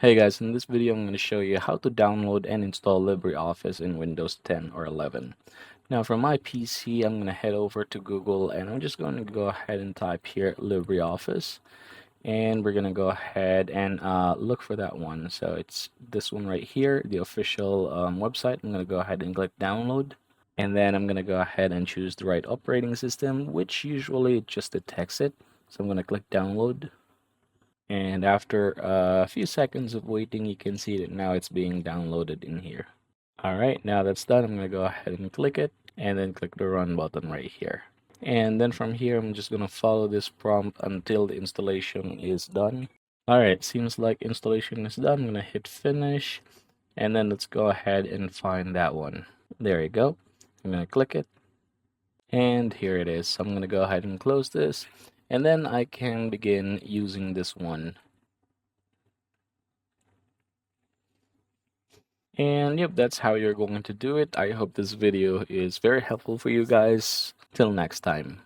Hey guys, in this video I'm going to show you how to download and install LibreOffice in Windows 10 or 11. Now for my PC, I'm going to head over to Google and I'm just going to go ahead and type here LibreOffice. And we're going to go ahead and look for that one. So it's this one right here, the official website. I'm going to go ahead and click download. And then I'm going to go ahead and choose the right operating system, which usually just detects it. So I'm going to click download. And after a few seconds of waiting, you can see that now it's being downloaded in here. All right, now that's done. I'm going to go ahead and click it and then click the run button right here. And then from here, I'm just going to follow this prompt until the installation is done. All right, seems like installation is done. I'm going to hit finish and then let's go ahead and find that one. There you go. I'm going to click it. And here it is. So I'm going to go ahead and close this. And then I can begin using this one. And yep, that's how you're going to do it. I hope this video is very helpful for you guys. Till next time.